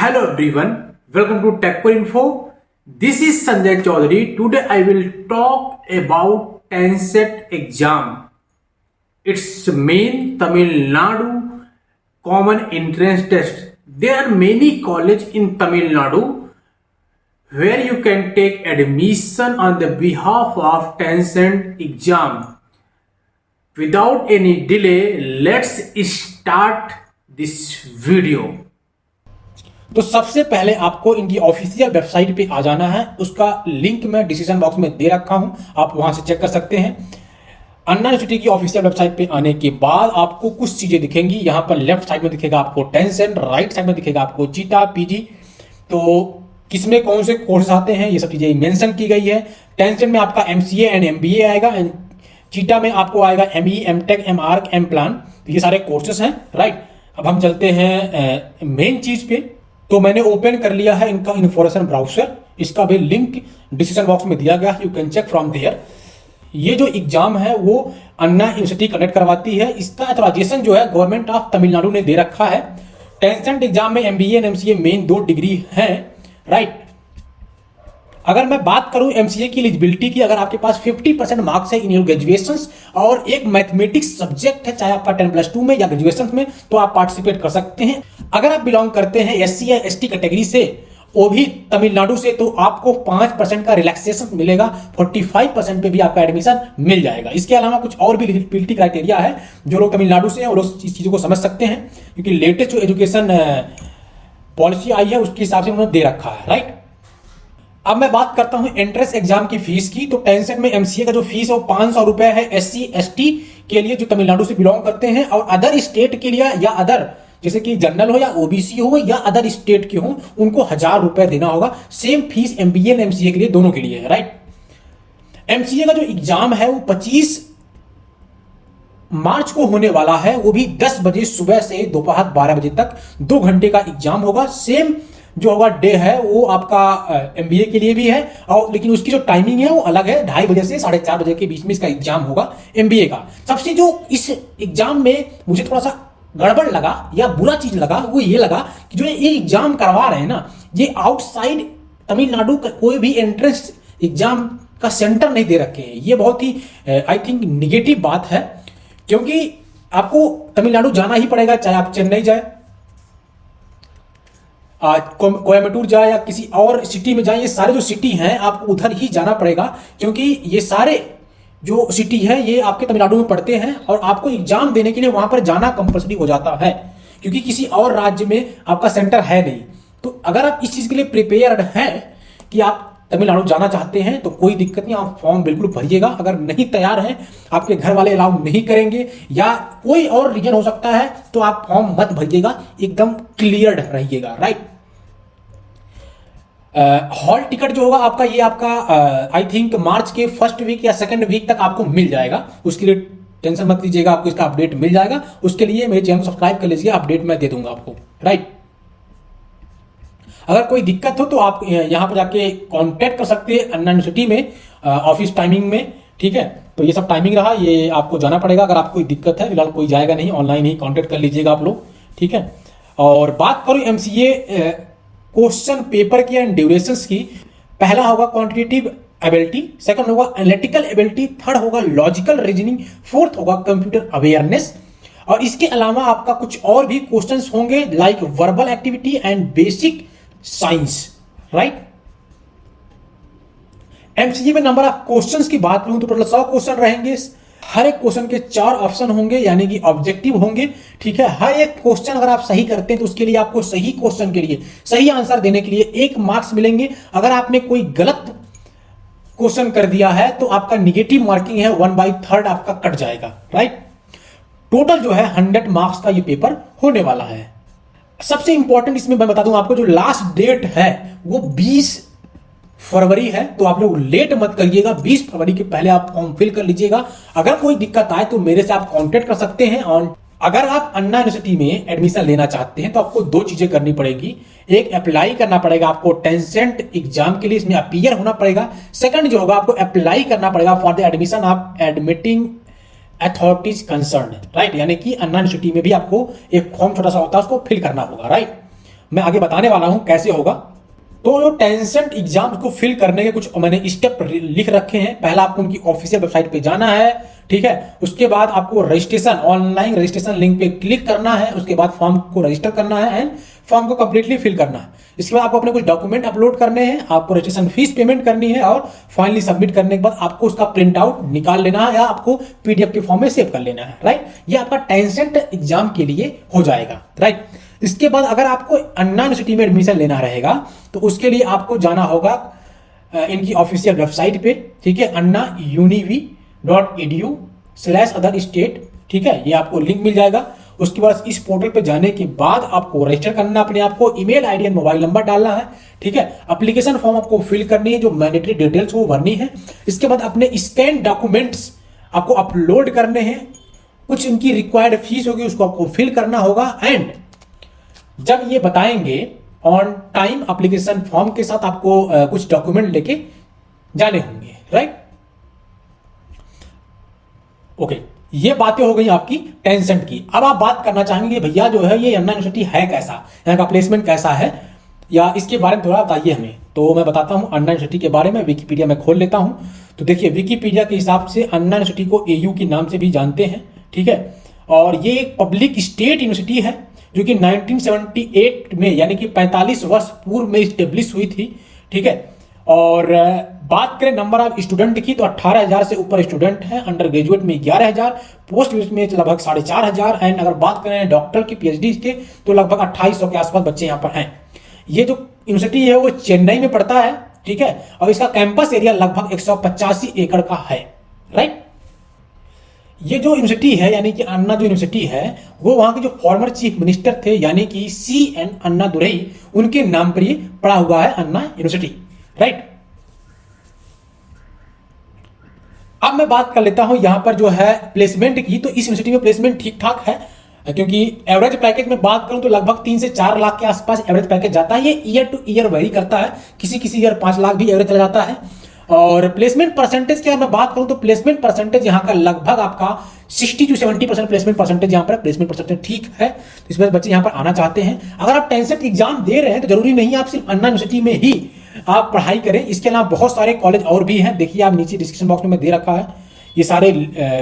Hello everyone, welcome to TechCore Info. This is Sanjay Chaudhary. Today I will talk about TANSET exam. It's main Tamil Nadu common entrance test. There are many colleges in Tamil Nadu where you can take admission on the behalf of TANSET exam. Without any delay, let's start this video. तो सबसे पहले आपको इनकी official website पे आ जाना है। उसका link मैं डिस्क्रिप्शन बॉक्स में दे रखा हूं, आप वहां से चेक कर सकते हैं। अन्ना यूनिवर्सिटी की ऑफिशियल वेबसाइट पे आने के बाद आपको कुछ चीजें दिखेंगी। यहां पर लेफ्ट साइड में दिखेगा आपको TANSET, राइट साइड में दिखेगा आपको चीटा पीजी। तो किसमें कौन से कोर्सेज आते हैं ये सब चीजें मेंशन की गई है। TANSET में आपका MCA एंड MBA आएगा, चीटा में आपको आएगा ME, MTech, MArch, M-Plan। ये सारे कोर्सेज हैं, राइट। अब हम चलते हैं मेन चीज पे। तो मैंने ओपन कर लिया है इनका इन्फॉर्मेशन ब्राउजर, इसका भी लिंक डिस्क्रिप्शन बॉक्स में दिया गया, you can check from there. ये जो एग्जाम है वो अन्ना यूनिवर्सिटी कंडक्ट करवाती है। इसका ऑथराइजेशन जो है गवर्नमेंट ऑफ तमिलनाडु ने दे रखा है। TANSET एग्जाम में MBA और MCA मेन 2 डिग्री है, राइट। अगर मैं बात करूं MCA की एलिजिबिलिटी की, अगर आपके पास 50% मार्क्स है इन योर ग्रेजुएशन और एक मैथमेटिक्स सब्जेक्ट है, चाहे आपका 10+2 में या ग्रेजुएशन में, तो आप पार्टिसिपेट कर सकते हैं। अगर आप बिलोंग करते हैं SC या ST कैटेगरी से, वो भी तमिलनाडु से, तो आपको 5% का रिलैक्सेशन मिलेगा, 45% पे भी आपका एडमिशन मिल जाएगा। इसके अलावा कुछ और भी एलिजिबिलिटी क्राइटेरिया है। जो लोग तमिलनाडु से हैं वो लोग इस चीजों को समझ सकते हैं, क्योंकि लेटेस्ट जो एजुकेशन पॉलिसी आई है उसके हिसाब से उन्होंने दे रखा है, राइट। अब मैं बात करता हूं एंट्रेंस एग्जाम की फीस की। तो TANSET में MCA का जो फीस है वो 500 रुपए है SC ST के लिए जो तमिलनाडु से बिलोंग करते हैं, और अदर स्टेट के लिए या अदर जैसे कि जनरल हो या OBC हो या अदर स्टेट के हो, उनको 1000 रुपए देना होगा। सेम फीस MBA और MCA के लिए, दोनों के लिए है, राइट। MCA का जो एग्जाम है वो 25 मार्च को होने वाला है, वो भी 10 बजे सुबह से दोपहर 12 बजे तक 2 घंटे का एग्जाम होगा। सेम जो होगा डे है वो आपका MBA के लिए भी है, और लेकिन उसकी जो टाइमिंग है वो अलग है, 2:30 बजे से 4:30 बजे के बीच में इसका एग्जाम होगा MBA का। सबसे जो इस एग्जाम में मुझे थोड़ा सा गड़बड़ लगा या बुरा चीज लगा वो ये लगा कि जो ये एग्जाम करवा रहे हैं ना, ये आउटसाइड तमिलनाडु का कोई भी एंट्रेंस एग्जाम का सेंटर नहीं दे रखे हैं। ये बहुत ही आई थिंक निगेटिव बात है, क्योंकि आपको तमिलनाडु जाना ही पड़ेगा, चाहे आप चेन्नई जाए, कोयम्बटूर जाए या किसी और सिटी में जाए। ये सारे जो सिटी हैं आपको उधर ही जाना पड़ेगा, क्योंकि ये सारे जो सिटी है ये आपके तमिलनाडु में पड़ते हैं, और आपको एग्जाम देने के लिए वहां पर जाना कंपलसरी हो जाता है, क्योंकि किसी और राज्य में आपका सेंटर है नहीं। तो अगर आप इस चीज के लिए प्रिपेयर्ड हैं कि आप तमिलनाडु जाना चाहते हैं तो कोई दिक्कत नहीं, आप फॉर्म बिल्कुल भरिएगा। अगर नहीं तैयार हैं, आपके घर वाले अलाउ नहीं करेंगे या कोई और रीजन हो सकता है, तो आप फॉर्म मत भरिएगा, एकदम क्लियर्ड रहिएगा, राइट। हॉल टिकट जो होगा आपका, ये आपका आई थिंक मार्च के फर्स्ट वीक या सेकंड वीक तक आपको मिल जाएगा। उसके लिए टेंशन मत लीजिएगा, आपको इसका अपडेट मिल जाएगा। उसके लिए मेरे चैनल को सब्सक्राइब कर लीजिए, अपडेट मैं दे दूंगा आपको, राइट। अगर कोई दिक्कत हो तो आप यहां पर जाके कांटेक्ट कर सकते हैं अन्ना यूनिवर्सिटी में ऑफिस टाइमिंग में, ठीक है। तो ये सब टाइमिंग रहा, ये आपको जाना पड़ेगा। अगर आपको कोई दिक्कत है, फिलहाल कोई जाएगा नहीं, ऑनलाइन ही कांटेक्ट कर लीजिएगा आप लोग, ठीक है। और बात करूं MCA क्वेश्चन पेपर की एंड ड्यूरेशंस की, पहला होगा क्वांटिटेटिव एबिलिटी, सेकंड होगा एनालिटिकल एबिलिटी, थर्ड होगा लॉजिकल रीजनिंग, फोर्थ होगा कंप्यूटर अवेयरनेस। और इसके अलावा आपका कुछ और भी क्वेश्चंस होंगे like verbal activity and basic science, right. MCA में नंबर ऑफ क्वेश्चंस की बात करूं तो टोटल 100 क्वेश्चन रहेंगे। हर एक क्वेश्चन के 4 ऑप्शन होंगे, यानी कि ऑब्जेक्टिव होंगे, ठीक है। हर एक क्वेश्चन अगर आप सही करते हैं तो उसके लिए आपको सही क्वेश्चन के लिए सही आंसर देने के लिए 1 मार्क्स मिलेंगे। अगर आपने कोई गलत क्वेश्चन कर दिया है तो आपका निगेटिव मार्किंग है 1/3 आपका कट जाएगा, राइट। टोटल जो है 100 मार्क्स का ये पेपर होने वाला है। सबसे इंपॉर्टेंट इसमें मैं बता दूं आपको, जो लास्ट डेट है वो 20 फरवरी है, तो आप लोग लेट मत करिएगा, 20 फरवरी के पहले आप फॉर्म फिल कर लीजिएगा। अगर कोई दिक्कत आए तो मेरे से आप कांटेक्ट कर सकते हैं। और अगर आप अन्ना यूनिवर्सिटी में एडमिशन लेना चाहते हैं तो आपको 2 चीजें करनी पड़ेगी। एक, अप्लाई करना पड़ेगा आपको TANSET एग्जाम के लिए, इसमें अपीयर होना पड़ेगा। सेकंड जो होगा, आपको अप्लाई करना पड़ेगा for the admission of admitting authorities concern, right. यानी कि अन्ना यूनिवर्सिटी में भी आपको एक फॉर्म छोटा सा होता है, उसको फिल करना होगा, राइट। मैं आगे बताने वाला हूं कैसे होगा। तो टेंसेंट एग्जाम को फिल करने के कुछ मैंने स्टेप लिख रखे हैं। पहला आपको उनकी ऑफिशियल वेबसाइट पे जाना है, ठीक है। उसके बाद आपको रजिस्ट्रेशन, ऑनलाइन रजिस्ट्रेशन लिंक पे क्लिक करना है। उसके बाद फॉर्म को रजिस्टर करना है एंड फॉर्म को कंप्लीटली फिल करना है। इसके बाद आपको अपने कुछ डॉक्यूमेंट अपलोड करने हैं, आपको रजिस्ट्रेशन फीस पेमेंट करनी है और फाइनली सबमिट करने के बाद आपको उसका प्रिंट आउट निकाल लेना है या आपको पीडीएफ के फॉर्म में सेव कर लेना है, राइट। ये आपका टेंसेंट एग्जाम के लिए हो जाएगा, राइट। इसके बाद अगर आपको अन्ना यूनिवर्सिटी में एडमिशन लेना रहेगा तो उसके लिए आपको जाना होगा इनकी ऑफिशियल वेबसाइट पे, ठीक है, annauniv.edu/other state, ठीक है। ये आपको लिंक मिल जाएगा। उसके बाद इस पोर्टल पे जाने के बाद आपको रजिस्टर करना, अपने आपको email ID and mobile number डालना है, ठीक है। एप्लीकेशन फॉर्म आपको फिल करनी है, जो मैंडेटरी डिटेल्स वो भरनी है। इसके बाद अपने स्कैन डॉक्यूमेंट्स आपको अपलोड करने हैं। कुछ इनकी रिक्वायर्ड फीस होगी, उसको आपको फिल करना होगा एंड जब ये बताएंगे ऑन टाइम एप्लीकेशन फॉर्म के साथ आपको कुछ डॉक्यूमेंट लेके जाने होंगे, राइट। ओके, ये बातें हो गई आपकी टेंसेंट की। अब आप बात करना चाहेंगे भैया जो है ये अन्ना यूनिवर्सिटी है कैसा, यहाँ का प्लेसमेंट कैसा है, या इसके बारे में थोड़ा बताइए हमें। तो मैं बताता हूँ अन्ना यूनिवर्सिटी के बारे में। विकिपीडिया में खोल लेता हूँ। तो देखिए विकिपीडिया के हिसाब से अन्ना यूनिवर्सिटी को एयू के नाम से भी जानते हैं, ठीक है। और ये एक पब्लिक स्टेट यूनिवर्सिटी है जो कि 1978 में यानी कि 45 वर्ष पूर्व में स्टेब्लिश हुई थी, ठीक है। और बात करें नंबर ऑफ स्टूडेंट की तो 18,000 से ऊपर स्टूडेंट हैं। अंडर ग्रेजुएट में 11,000, पोस्ट ग्रेजुएट में लगभग 4,500 एंड अगर बात करें डॉक्टर की पीएचडी के तो लगभग 2,800 के आसपास बच्चे यहाँ पर हैं। ये जो यूनिवर्सिटी है वो चेन्नई में पड़ता है, ठीक है। और इसका कैंपस एरिया लगभग 185 एकड़ का है, राइट। ये जो यूनिवर्सिटी है यानी कि अन्ना जो यूनिवर्सिटी है वो वहां के जो फॉर्मर चीफ मिनिस्टर थे यानी कि CN अन्नादुरई, उनके नाम पर ये पड़ा हुआ है अन्ना यूनिवर्सिटी, राइट। अब मैं बात कर लेता हूं यहां पर जो है प्लेसमेंट की। तो इस यूनिवर्सिटी में प्लेसमेंट ठीक ठाक है, क्योंकि एवरेज पैकेज में बात करूं तो लगभग 3 से 4 लाख के आसपास एवरेज पैकेज जाता है। ये ईयर टू ईयर वेरी करता है, किसी किसी ईयर 5 लाख भी एवरेज चला जाता है। और प्लेसमेंट परसेंटेज की मैं बात करूं तो प्लेसमेंट परसेंटेज यहाँ का लगभग आपका 60 to 70% प्लेसमेंट परसेंटेज यहाँ पर प्लेसमेंट परसेंटेज ठीक है। तो इस वजह से बच्चे यहाँ पर आना चाहते हैं। अगर आप टेंसेंट एग्जाम दे रहे हैं तो जरूरी नहीं आप सिर्फ अन्ना यूनिवर्सिटी में ही आप पढ़ाई करें। इसके अलावा बहुत सारे कॉलेज और भी हैं, देखिए आप नीचे डिस्क्रिप्शन बॉक्स में दे रखा है। ये सारे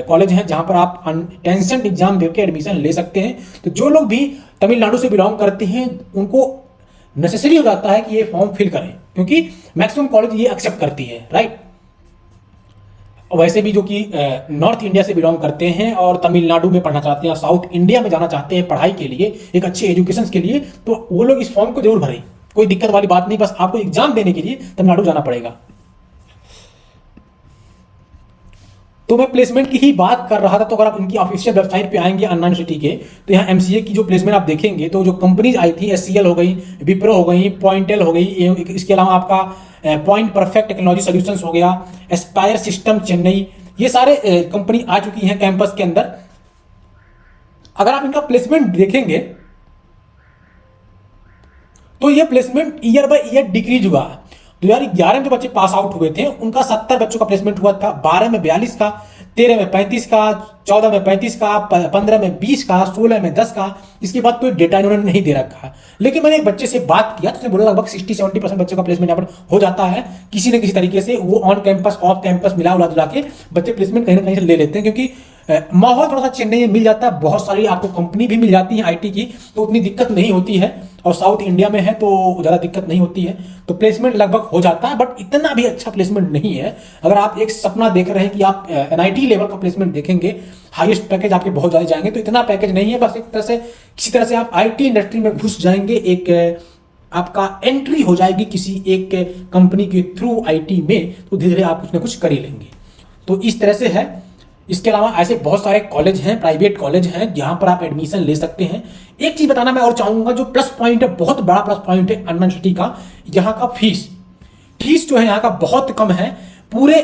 कॉलेज हैं जहां पर आप टेंसेंट एग्जाम देकर एडमिशन ले सकते हैं। तो जो लोग भी तमिलनाडु से बिलोंग करते हैं उनको नेसेसरी हो जाता है कि ये फॉर्म फिल करें, क्योंकि मैक्सिमम कॉलेज ये एक्सेप्ट करती है, राइट। वैसे भी जो कि नॉर्थ इंडिया से बिलोंग करते हैं और तमिलनाडु में पढ़ना चाहते हैं, साउथ इंडिया में जाना चाहते हैं पढ़ाई के लिए, एक अच्छे एजुकेशन के लिए, तो वो लोग इस फॉर्म को जरूर भरें। कोई दिक्कत वाली बात नहीं, बस आपको एग्जाम देने के लिए तमिलनाडु जाना पड़ेगा। तो मैं प्लेसमेंट की ही बात कर रहा था। तो अगर आप इनकी ऑफिशियल वेबसाइट पे आएंगे अन्ना यूनिवर्सिटी के तो यहाँ MCA की जो प्लेसमेंट आप देखेंगे तो जो कंपनीज आई थी SCL हो गई, विप्रो हो गई, पॉइंटेल हो गई, इसके अलावा आपका पॉइंट परफेक्ट टेक्नोलॉजी सॉल्यूशंस हो गया, एस्पायर सिस्टम चेन्नई, ये सारे कंपनी आ चुकी हैं कैंपस के अंदर। अगर आप इनका प्लेसमेंट देखेंगे तो ये placement year by year decrease हुआ है। 2011 में जो बच्चे पास आउट हुए थे उनका 70 बच्चों का प्लेसमेंट हुआ था, 12 में 42 का, 13 में 35 का, 14 में 35 का, 15 में 20 का, 16 में 10 का। इसके बाद कोई डेटा इन्होंने नहीं दे रखा है। लेकिन मैंने एक बच्चे से बात किया तो उसने बोला लगभग 60-70% बच्चों का प्लेसमेंट यहाँ पर हो जाता है। किसी न किसी तरीके से वो ऑन कैंपस ऑफ कैंपस मिला जुला के बच्चे प्लेसमेंट कहीं ना कहीं से ले लेते हैं, क्योंकि माहौल थोड़ा सा चेन्नई में मिल जाता है, बहुत सारी आपको कंपनी भी मिल जाती है IT की, तो उतनी दिक्कत नहीं होती है। और साउथ इंडिया में है तो ज़्यादा दिक्कत नहीं होती है, तो प्लेसमेंट लगभग हो जाता है। बट इतना भी अच्छा प्लेसमेंट नहीं है। अगर आप एक सपना देख रहे हैं कि आप NIT लेवल का प्लेसमेंट देखेंगे, हाईएस्ट पैकेज आपके बहुत ज़्यादा जाएंगे, तो इतना पैकेज नहीं है। बस एक तरह से किसी तरह से आप IT इंडस्ट्री में घुस जाएंगे, एक आपका एंट्री हो जाएगी किसी एक कंपनी के थ्रू IT में, तो धीरे धीरे आप कुछ ना कुछ कर ही लेंगे। तो इस तरह से है। इसके अलावा ऐसे बहुत सारे कॉलेज हैं, प्राइवेट कॉलेज हैं जहां पर आप एडमिशन ले सकते हैं। एक चीज बताना मैं और चाहूंगा, जो प्लस पॉइंट है, बहुत बड़ा प्लस पॉइंट है अन्ना यूनिवर्सिटी का, यहाँ का फीस जो है यहाँ का बहुत कम है। पूरे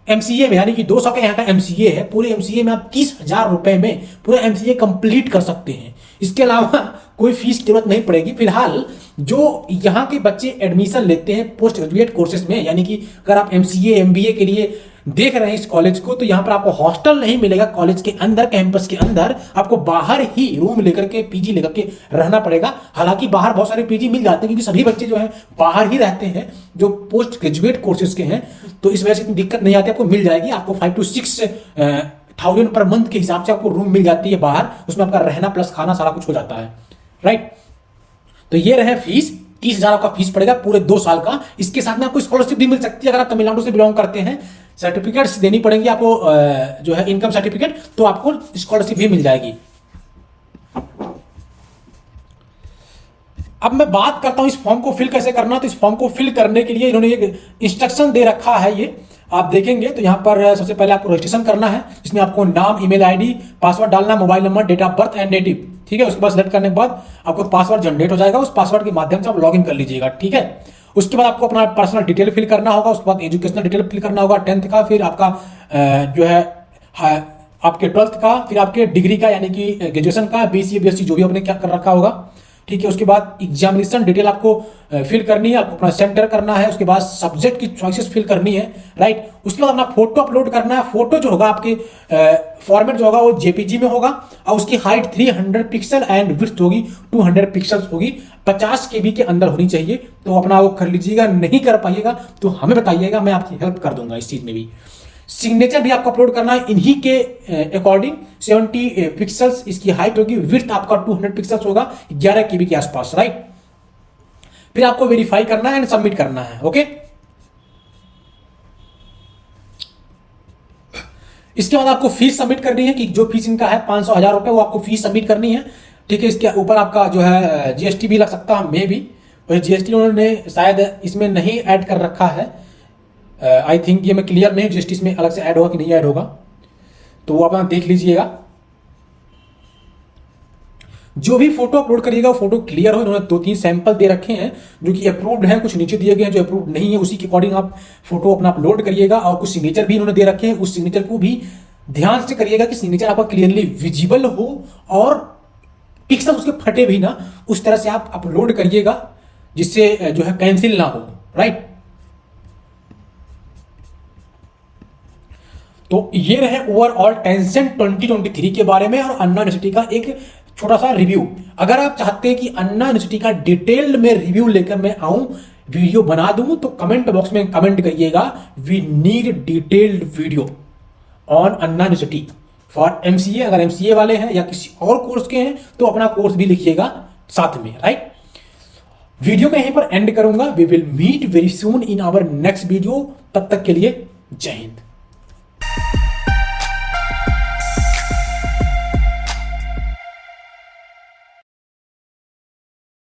MCA में यानी कि 200 का यहाँ का MCA है, पूरे MCA में आप 30,000 रुपए में पूरा MCA कंप्लीट कर सकते हैं। इसके अलावा कोई फीस की जरूरत नहीं पड़ेगी। फिलहाल जो यहाँ के बच्चे एडमिशन लेते हैं पोस्ट ग्रेजुएट कोर्सेज में, यानी कि अगर आप MCA MBA के लिए देख रहे हैं इस कॉलेज को, तो यहाँ पर आपको हॉस्टल नहीं मिलेगा कॉलेज के अंदर, कैंपस के अंदर आपको बाहर ही रूम लेकर के, पीजी लेकर के रहना पड़ेगा। हालांकि बाहर बहुत सारे पीजी मिल जाते हैं क्योंकि सभी बच्चे जो हैं बाहर ही रहते हैं, जो पोस्ट ग्रेजुएट कोर्सेज के हैं, तो इस वजह से इतनी दिक्कत नहीं आती, आपको मिल जाएगी। आपको 5 to 6,000 पर मंथ के हिसाब से आपको रूम मिल जाती है बाहर, उसमें आपका रहना प्लस खाना सारा कुछ हो जाता है, राइट। तो ये रहे फीस, 30,000 आपका फीस पड़ेगा पूरे 2 साल का। इसके साथ में आपको स्कॉलरशिप भी मिल सकती है अगर आप तमिलनाडु से बिलोंग करते हैं। सर्टिफिकेट्स देनी पड़ेंगी आपको, जो है इनकम सर्टिफिकेट, तो आपको स्कॉलरशिप भी मिल जाएगी। अब मैं बात करता हूं इस फॉर्म को फिल कैसे करना। तो इस फॉर्म को फिल करने के लिए इन्होंने एक इंस्ट्रक्शन दे रखा है, ये आप देखेंगे तो यहां पर सबसे पहले आपको रजिस्ट्रेशन करना है, जिसमें आपको नाम, ईमेल आईडी, पासवर्ड डालना, mobile number, date of birth and native, ठीक है। उसके बाद सेलेक्ट करने के बाद आपको पासवर्ड जनरेट हो जाएगा, उस पासवर्ड के माध्यम से आप लॉगिन कर लीजिएगा, ठीक है। उसके बाद आपको अपना पर्सनल डिटेल फिल करना होगा, उसके बाद एजुकेशनल डिटेल फिल करना होगा, 10th का, फिर आपका जो है आपके 12th का, फिर आपके डिग्री का यानी कि ग्रेजुएशन का, BCA BSc जो भी आपने क्या कर रखा होगा, ठीक है। उसके बाद एग्जामिनेशन डिटेल आपको फिल करनी है, आपको अपना सेंटर करना है, उसके बाद सब्जेक्ट की चॉइसेस फिल करनी है, राइट। उसके बाद अपना फोटो अपलोड करना है। फोटो जो होगा आपके फॉर्मेट जो होगा वो JPG में होगा, और उसकी हाइट 300 पिक्सल एंड विड्थ होगी 200 पिक्सल्स होगी, 50 KB के अंदर होनी चाहिए। तो अपना वो कर लीजिएगा, नहीं कर पाइएगा तो हमें बताइएगा, मैं आपकी हेल्प कर दूंगा इस चीज में भी। सिग्नेचर भी आपको अपलोड करना है इन्हीं के अकॉर्डिंग, 70 पिक्सल्स इसकी हाइट होगी, विड्थ आपका 200 पिक्सल्स होगा, 11 KB के आसपास, राइट। फिर आपको वेरीफाई करना है एंड सबमिट करना है, ओके। इसके बाद आपको फीस सबमिट करनी है, कि जो फीस इनका है 500,000 रुपए, वो आपको फीस सबमिट करनी है, ठीक है। इसके ऊपर आपका जो है GST भी लग सकता है, मे भी वही GST उन्होंने शायद इसमें नहीं ऐड कर रखा है, आई थिंक ये मैं क्लियर नहीं, GST इसमें अलग से ऐड होगा कि नहीं ऐड होगा, तो वो अपना देख लीजिएगा। जो भी फोटो अपलोड करिएगा वो फोटो क्लियर हो। इन्होंने 2-3 सैंपल दे रखे हैं जो कि अप्रूव्ड हैं, कुछ नीचे दिए गए हैं जो अप्रूव्ड नहीं है, उसी के अकॉर्डिंग आप फोटो अपना अपलोड करिएगा। और कुछ सिग्नेचर भी इन्होंने दे रखे हैं, उस सिग्नेचर को भी ध्यान से करिएगा कि सिग्नेचर आपका क्लियरली विजिबल हो और पिक्सल उसके फटे भी ना, उस तरह से आप अपलोड करिएगा जिससे जो है कैंसिल ना हो, राइट। तो ये रहे ओवरऑल टेंसेंट 2023 के बारे में और अन्ना यूनिवर्सिटी का एक छोटा सा रिव्यू। अगर आप चाहते हैं कि अन्ना यूनिवर्सिटी का डिटेल्ड में रिव्यू लेकर मैं आऊं, वीडियो बना दूं, तो कमेंट बॉक्स में कमेंट करिएगा, we need detailed video on Anna University for MCA। अगर MCA वाले हैं या किसी और कोर्स के हैं तो अपना कोर्स भी लिखिएगा साथ में, राइट। वीडियो को यहीं पर एंड करूंगा। We will meet very soon in our next video. तब तक के लिए जय हिंद।